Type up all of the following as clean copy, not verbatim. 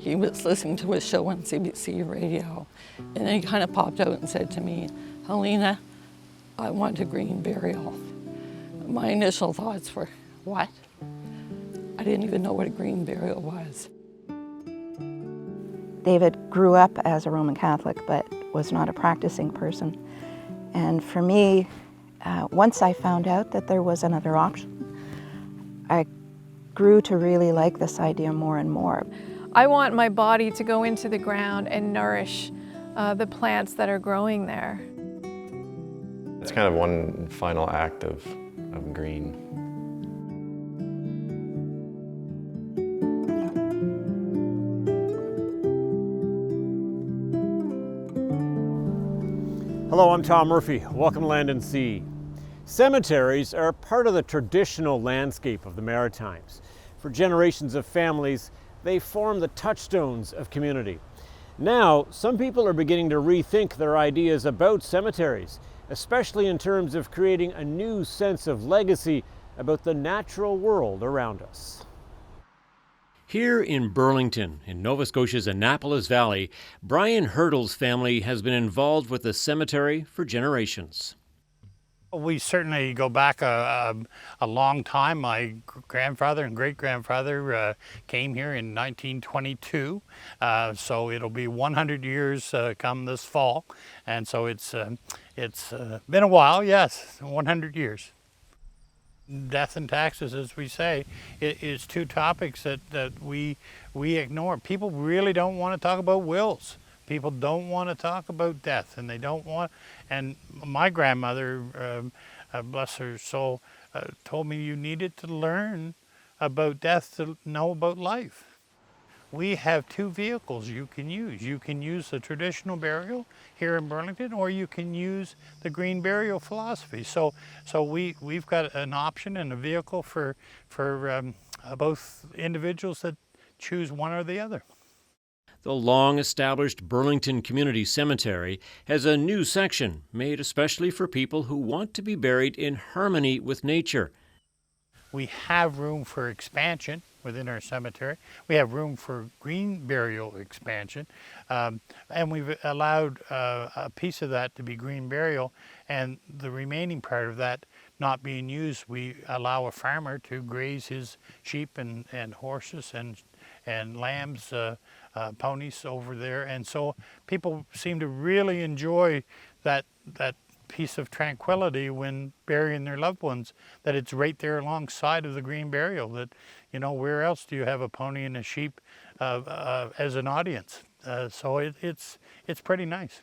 He was listening to a show on CBC radio, and then he kind of popped out and said to me, "Helena, I want a green burial." My initial thoughts were, what? I didn't even know what a green burial was. David grew up as a Roman Catholic, but was not a practicing person. And for me, once I found out that there was another option, I grew to really like this idea more and more. I want my body to go into the ground and nourish the plants that are growing there. It's kind of one final act of green. Hello, I'm Tom Murphy. Welcome to Land and Sea. Cemeteries are part of the traditional landscape of the Maritimes. For generations of families, they form the touchstones of community. Now, some people are beginning to rethink their ideas about cemeteries, especially in terms of creating a new sense of legacy about the natural world around us. Here in Burlington, in Nova Scotia's Annapolis Valley, Brian Hurdle's family has been involved with the cemetery for generations. We certainly go back a long time. My grandfather and great-grandfather came here in 1922, so it'll be 100 years come this fall, and so it's been a while, yes, 100 years. Death and taxes, as we say, is two topics that we ignore. People really don't want to talk about wills. People don't want to talk about death, and they don't want. And my grandmother, bless her soul, told me you needed to learn about death to know about life. We have two vehicles you can use. You can use the traditional burial here in Burlington, or you can use the green burial philosophy. So we've got an option and a vehicle for both individuals that choose one or the other. The long-established Burlington Community Cemetery has a new section made especially for people who want to be buried in harmony with nature. We have room for expansion within our cemetery. We have room for green burial expansion, and we've allowed a piece of that to be green burial, and the remaining part of that not being used, we allow a farmer to graze his sheep and horses and lambs, ponies over there, and so people seem to really enjoy that piece of tranquility when burying their loved ones, that it's right there alongside of the green burial, that, you know, where else do you have a pony and a sheep as an audience? So it's pretty nice.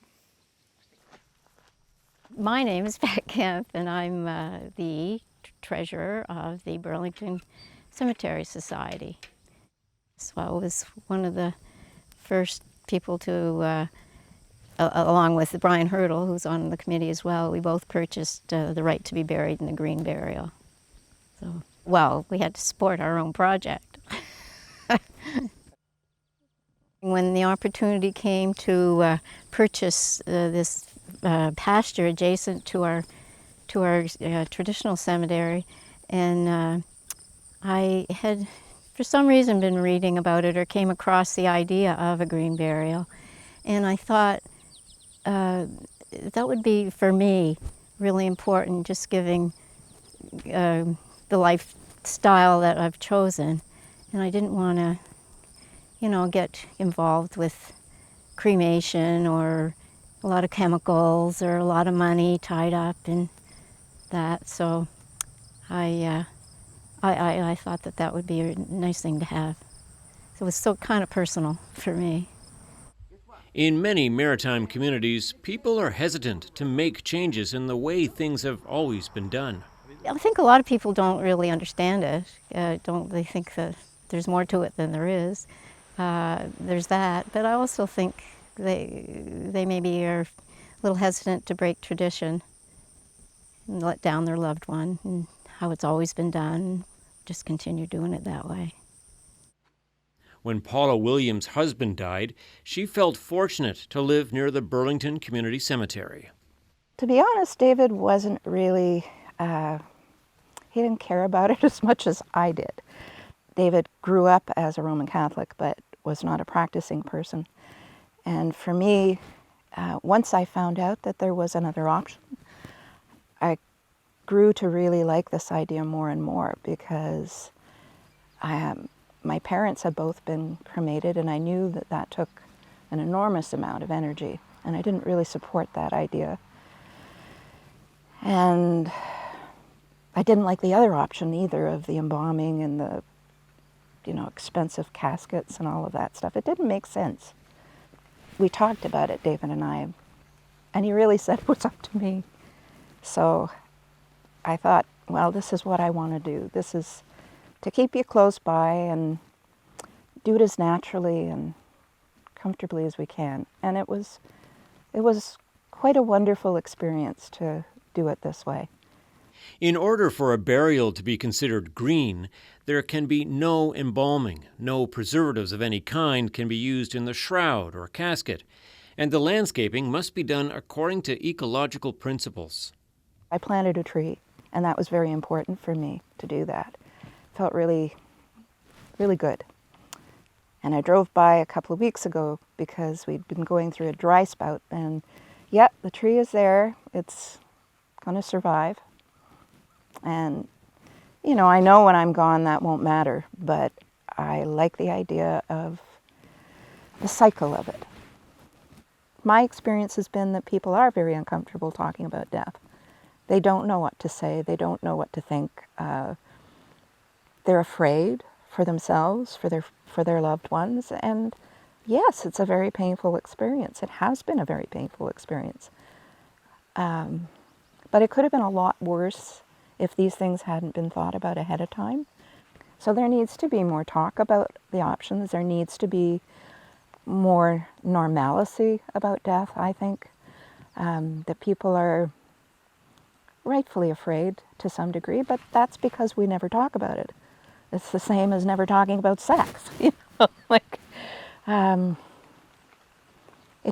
My name is Pat Kemp, and I'm the treasurer of the Burlington Cemetery Society. So I was one of the first people to along with Brian Hurdle, who's on the committee as well, we both purchased the right to be buried in the green burial. So, well, we had to support our own project. When the opportunity came to purchase this pasture adjacent to our traditional cemetery, and I had, for some reason, been reading about it or came across the idea of a green burial, and I thought, that would be, for me, really important, just giving the lifestyle that I've chosen. And I didn't want to, you know, get involved with cremation or a lot of chemicals or a lot of money tied up in that. So I thought that would be a nice thing to have. So it was so kind of personal for me. In many maritime communities, people are hesitant to make changes in the way things have always been done. I think a lot of people don't really understand it. They think that there's more to it than there is. There's that, but I also think they maybe are a little hesitant to break tradition and let down their loved one and how it's always been done, just continue doing it that way. When Paula Williams' husband died, she felt fortunate to live near the Burlington Community Cemetery. To be honest, David wasn't really, he didn't care about it as much as I did. David grew up as a Roman Catholic, but was not a practicing person. And for me, once I found out that there was another option, I grew to really like this idea more and more, because my parents had both been cremated, and I knew that that took an enormous amount of energy, and I didn't really support that idea. And I didn't like the other option either, of the embalming and the, expensive caskets and all of that stuff. It didn't make sense. We talked about it, David and I, and he really said it was up to me. So I thought, well, this is what I want to do. This is to keep you close by and do it as naturally and comfortably as we can. And it was quite a wonderful experience to do it this way. In order for a burial to be considered green, there can be no embalming. No preservatives of any kind can be used in the shroud or casket, and the landscaping must be done according to ecological principles. I planted a tree, and that was very important for me to do that. Felt really, really good. And I drove by a couple of weeks ago because we'd been going through a dry spout, and yep, the tree is there. It's going to survive. And, I know when I'm gone that won't matter, but I like the idea of the cycle of it. My experience has been that people are very uncomfortable talking about death. They don't know what to say. They don't know what to think. They're afraid for themselves, for their loved ones. And yes, it's a very painful experience. It has been a very painful experience. But it could have been a lot worse if these things hadn't been thought about ahead of time. So there needs to be more talk about the options. There needs to be more normalcy about death, I think. That people are rightfully afraid to some degree, but that's because we never talk about it. It's the same as never talking about sex. It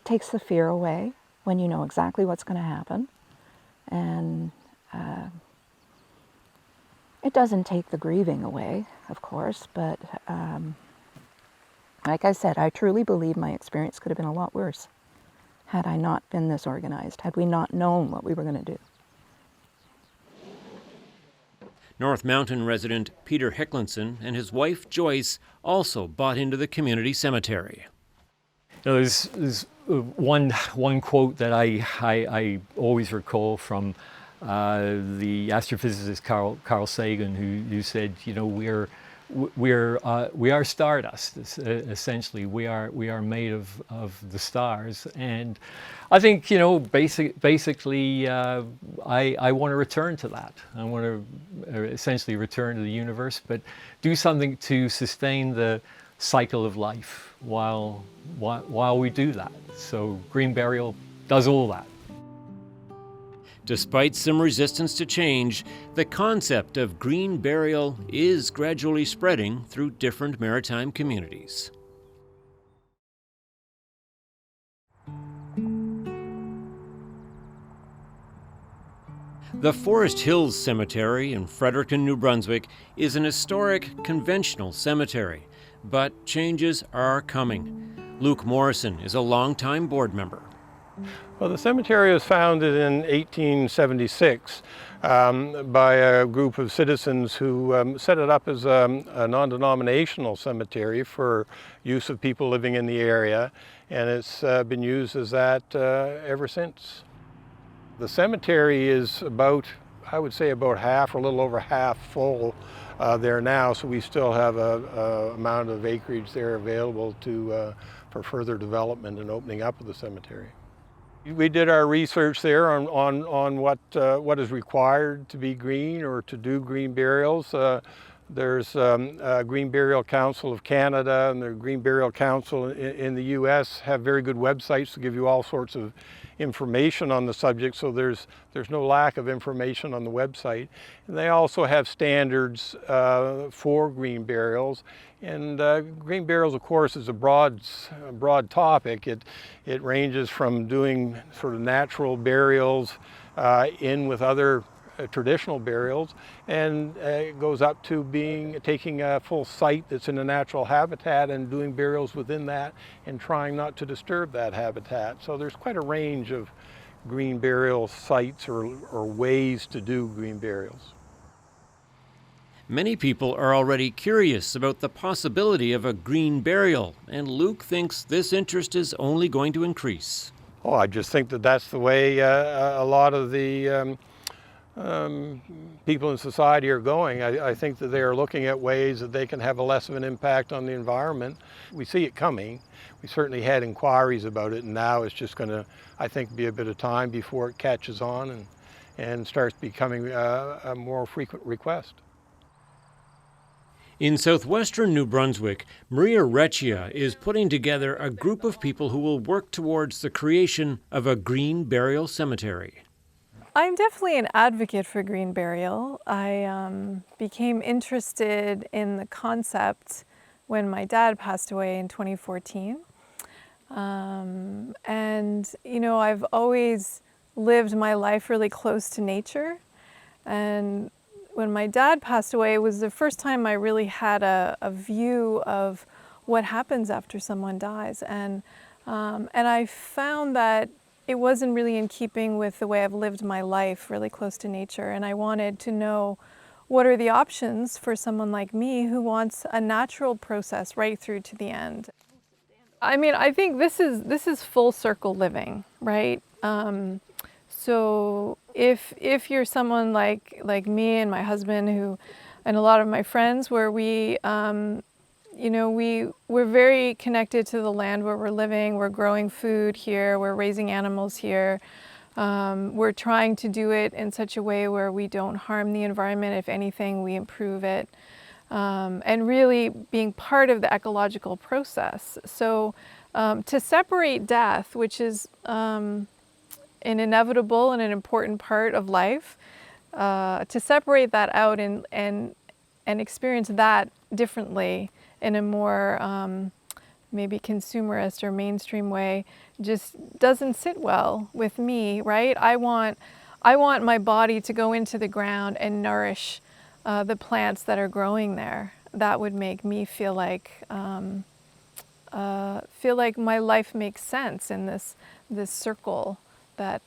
takes the fear away when you know exactly what's going to happen. And it doesn't take the grieving away, of course, but like I said, I truly believe my experience could have been a lot worse had I not been this organized, had we not known what we were going to do. North Mountain resident Peter Hicklinson and his wife Joyce also bought into the community cemetery. There's one quote that I always recall from the astrophysicist Carl Sagan, who said, we are stardust. Essentially, we are made of the stars, and I think basically I want to return to that. I want to essentially return to the universe, but do something to sustain the cycle of life while we do that. So green burial does all that. Despite some resistance to change, the concept of green burial is gradually spreading through different maritime communities. The Forest Hills Cemetery in Fredericton, New Brunswick is an historic, conventional cemetery, but changes are coming. Luke Morrison is a longtime board member. Well, the cemetery was founded in 1876 by a group of citizens who set it up as a non-denominational cemetery for use of people living in the area, and it's been used as that ever since. The cemetery is about, I would say, about half or a little over half full there now, so we still have a amount of acreage there available for further development and opening up of the cemetery. We did our research there on what is required to be green or to do green burials. There's Green Burial Council of Canada and the Green Burial Council in the US have very good websites to give you all sorts of information on the subject, so there's no lack of information on the website. And they also have standards for green burials. And green burials, of course, is a broad topic. It ranges from doing sort of natural burials in with other traditional burials, and it goes up to taking a full site that's in a natural habitat and doing burials within that and trying not to disturb that habitat. So there's quite a range of green burial sites or ways to do green burials. Many people are already curious about the possibility of a green burial, and Luke thinks this interest is only going to increase. Oh, I just think that that's the way a lot of the people in society are going. I think that they are looking at ways that they can have a less of an impact on the environment. We see it coming. We certainly had inquiries about it, and now it's just going to, I think, be a bit of time before it catches on and starts becoming a more frequent request. In southwestern New Brunswick, Maria Recchia is putting together a group of people who will work towards the creation of a green burial cemetery. I'm definitely an advocate for green burial. I became interested in the concept when my dad passed away in 2014. And, you know, I've always lived my life really close to nature. And when my dad passed away, it was the first time I really had a view of what happens after someone dies. And I found that it wasn't really in keeping with the way I've lived my life, really close to nature. And I wanted to know what are the options for someone like me who wants a natural process right through to the end. I mean, I think this is full circle living, right? So if you're someone like me and my husband and a lot of my friends where we're very connected to the land where we're living, we're growing food here, we're raising animals here, we're trying to do it in such a way where we don't harm the environment, if anything, we improve it, and really being part of the ecological process. So to separate death, which is an inevitable and an important part of life, to separate that out and experience that differently in a more maybe consumerist or mainstream way just doesn't sit well with me, right? I want my body to go into the ground and nourish the plants that are growing there. That would make me feel like my life makes sense in this circle that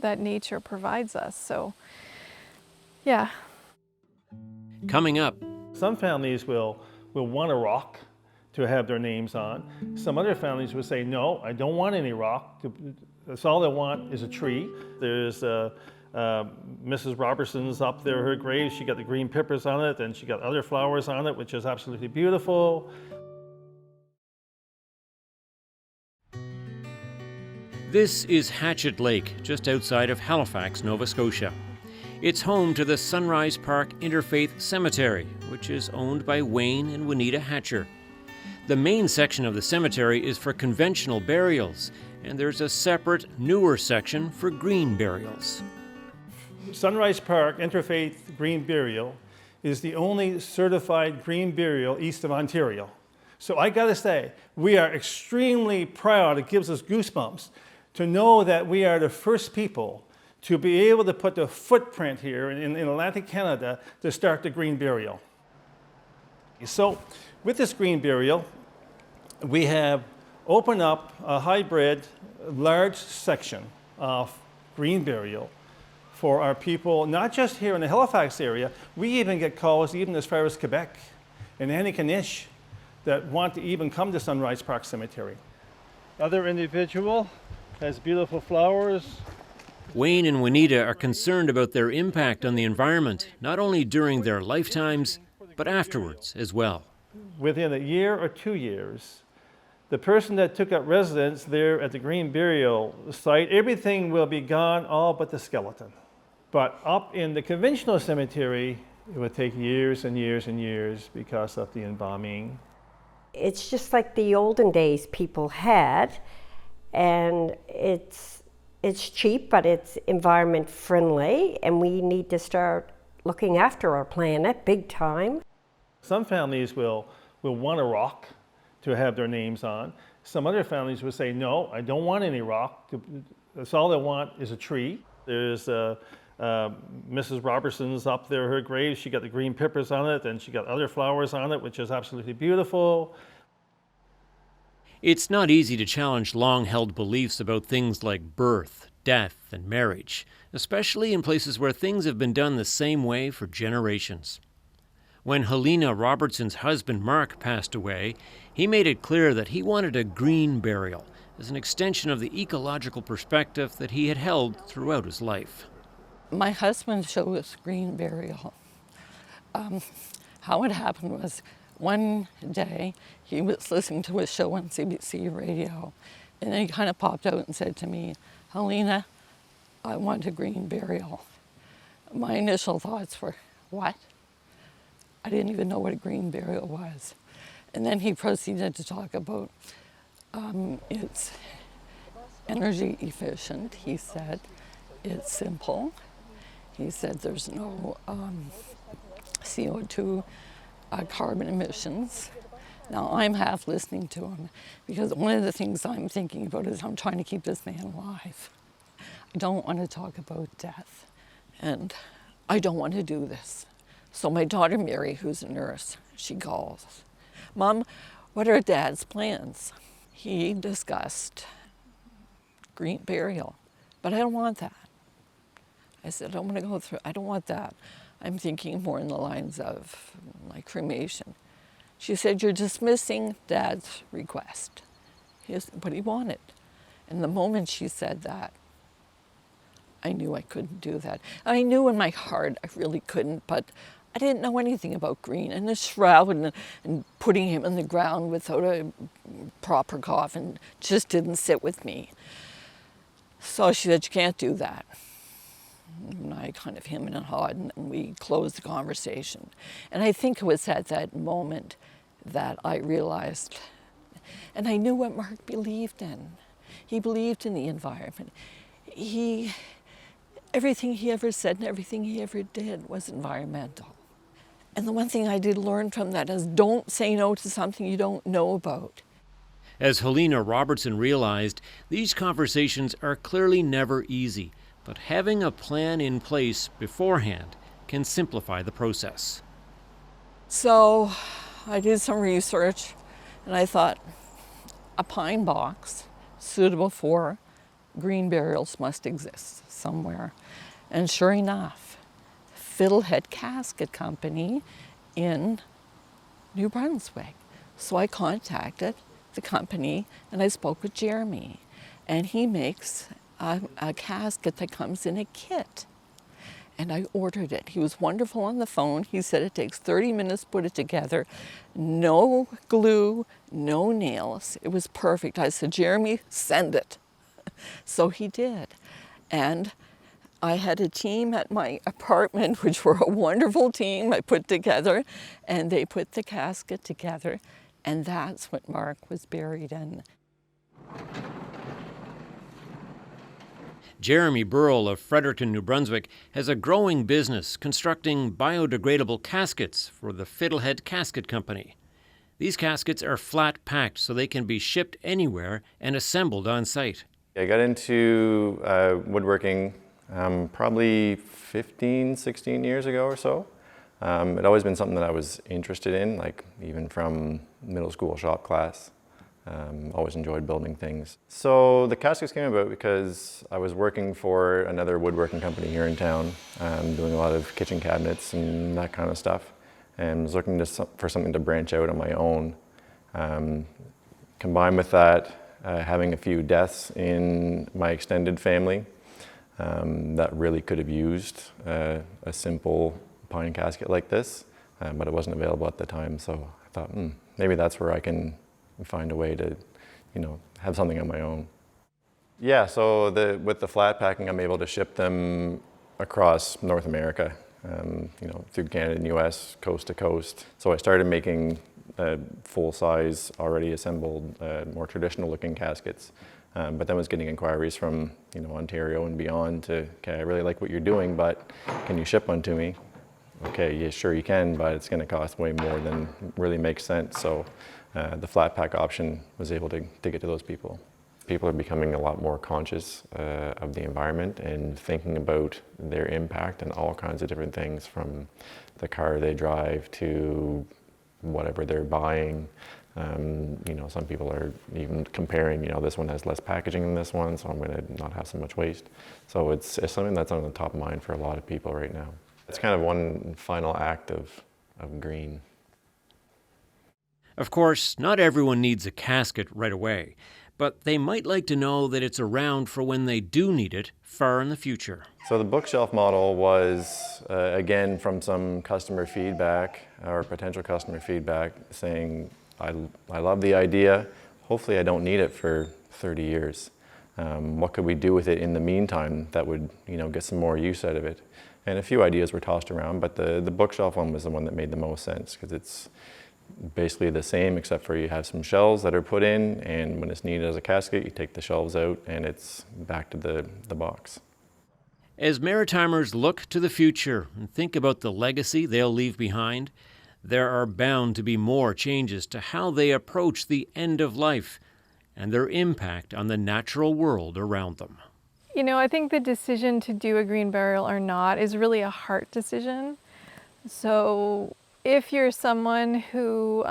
that nature provides us. So, yeah. Coming up, some families will want a rock to have their names on. Some other families will say, no, I don't want any rock. That's all I want is a tree. There's Mrs. Robertson's up there, her grave. She got the green pippers on it, and she got other flowers on it, which is absolutely beautiful. this is Hatchet Lake, just outside of Halifax, Nova Scotia. It's home to the Sunrise Park Interfaith Cemetery, which is owned by Wayne and Juanita Hatcher. The main section of the cemetery is for conventional burials, and there's a separate, newer section for green burials. Sunrise Park Interfaith Green Burial is the only certified green burial east of Ontario. So I gotta say, we are extremely proud. It gives us goosebumps to know that we are the first people to be able to put the footprint here in Atlantic Canada to start the green burial. So with this green burial, we have opened up a hybrid large section of green burial for our people, not just here in the Halifax area. We even get calls even as far as Quebec and Antigonish that want to even come to Sunrise Park Cemetery. Other individual has beautiful flowers. Wayne and Juanita are concerned about their impact on the environment, not only during their lifetimes, but afterwards as well. Within a year or 2 years, the person that took up residence there at the green burial site, everything will be gone, all but the skeleton. But up in the conventional cemetery, it would take years and years and years because of the embalming. It's just like the olden days people had, and it's cheap, but it's environment friendly, and we need to start looking after our planet big time. Some families will want a rock to have their names on. Some other families will say, no, I don't want any rock. That's all I want is a tree. There's Mrs. Robertson's up there, her grave, she got the green pippers on it, and she got other flowers on it, which is absolutely beautiful. It's not easy to challenge long-held beliefs about things like birth, death, and marriage, especially in places where things have been done the same way for generations. When Helena Robertson's husband Mark passed away, he made it clear that he wanted a green burial as an extension of the ecological perspective that he had held throughout his life. My husband showed us green burial. How it happened was one day he was listening to a show on CBC radio, and then he kind of popped out and said to me, "Helena, I want a green burial." My initial thoughts were, what? I didn't even know what a green burial was. And then he proceeded to talk about it's energy efficient, he said. It's simple. He said there's no CO2 carbon emissions. Now I'm half listening to him because one of the things I'm thinking about is I'm trying to keep this man alive. I don't want to talk about death, and I don't want to do this. So my daughter Mary, who's a nurse, she calls, "Mom, what are Dad's plans?" He discussed green burial, but I don't want that. I said, I don't want to go through, I don't want that. I'm thinking more in the lines of like cremation. She said, "You're dismissing Dad's request." Here's what he wanted. And the moment she said that, I knew I couldn't do that. I knew in my heart I really couldn't, but I didn't know anything about green and the shroud and putting him in the ground without a proper coffin just didn't sit with me. So she said, "You can't do that." And I kind of hemmed and hawed, and we closed the conversation. And I think it was at that moment that I realized, and I knew what Mark believed in. He believed in the environment. Everything he ever said and everything he ever did was environmental. And the one thing I did learn from that is don't say no to something you don't know about. As Helena Robertson realized, these conversations are clearly never easy, but having a plan in place beforehand can simplify the process. So I did some research and I thought a pine box suitable for green burials must exist somewhere. And sure enough, Fiddlehead Casket Company in New Brunswick. So I contacted the company and I spoke with Jeremy, and he makes a casket that comes in a kit. And I ordered it. He was wonderful on the phone. He said it takes 30 minutes to put it together. No glue, no nails. It was perfect. I said, "Jeremy, send it." So he did. And I had a team at my apartment, which were a wonderful team I put together, and they put the casket together, and that's what Mark was buried in. Jeremy Burrell of Fredericton, New Brunswick, has a growing business constructing biodegradable caskets for the Fiddlehead Casket Company. These caskets are flat packed so they can be shipped anywhere and assembled on site. I got into woodworking probably 15, 16 years ago or so. It'd always been something that I was interested in, like even from middle school shop class. Always enjoyed building things. So the caskets came about because I was working for another woodworking company here in town, doing a lot of kitchen cabinets and that kind of stuff, and was looking for something to branch out on my own. Combined with that, having a few deaths in my extended family, that really could have used a simple pine casket like this, but it wasn't available at the time. So I thought, maybe that's where I can find a way to, have something on my own. Yeah, so with the flat packing, I'm able to ship them across North America, through Canada and US, coast to coast. So I started making full-size, already assembled, more traditional-looking caskets. But then was getting inquiries from, Ontario and beyond to, okay, I really like what you're doing, but can you ship one to me? Okay, yeah, sure you can, but it's going to cost way more than really makes sense. So the flat pack option was able to get to those people. People are becoming a lot more conscious of the environment and thinking about their impact and all kinds of different things, from the car they drive to whatever they're buying. You know, some people are even comparing, you know, this one has less packaging than this one, so I'm going to not have so much waste. So it's something that's on the top of mind for a lot of people right now. It's kind of one final act of green. Of course, not everyone needs a casket right away, but they might like to know that it's around for when they do need it far in the future. So the bookshelf model was, again, from some customer feedback or potential customer feedback saying, I love the idea, hopefully I don't need it for 30 years. What could we do with it in the meantime that would, you know, get some more use out of it? And a few ideas were tossed around, but the bookshelf one was the one that made the most sense, because it's basically the same, except for you have some shelves that are put in, and when it's needed as a casket, you take the shelves out and it's back to the box. As Maritimers look to the future and think about the legacy they'll leave behind, there are bound to be more changes to how they approach the end of life and their impact on the natural world around them. You know, I think the decision to do a green burial or not is really a heart decision. So if you're someone who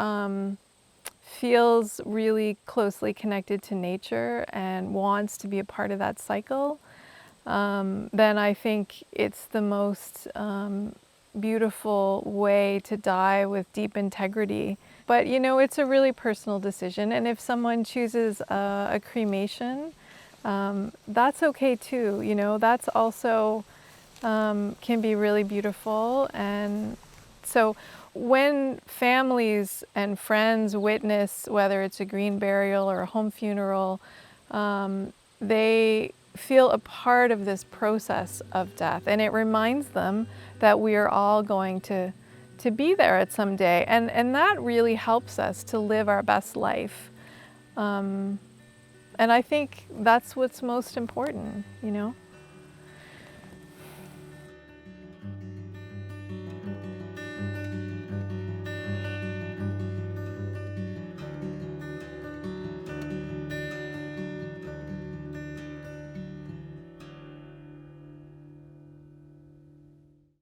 feels really closely connected to nature and wants to be a part of that cycle, then I think it's the most beautiful way to die with deep integrity. But you know, it's a really personal decision, and if someone chooses a cremation, that's okay too. You know, that's also can be really beautiful. And so when families and friends witness, whether it's a green burial or a home funeral, they feel a part of this process of death, and it reminds them that we are all going to be there at some day, and that really helps us to live our best life. And I think that's what's most important, you know.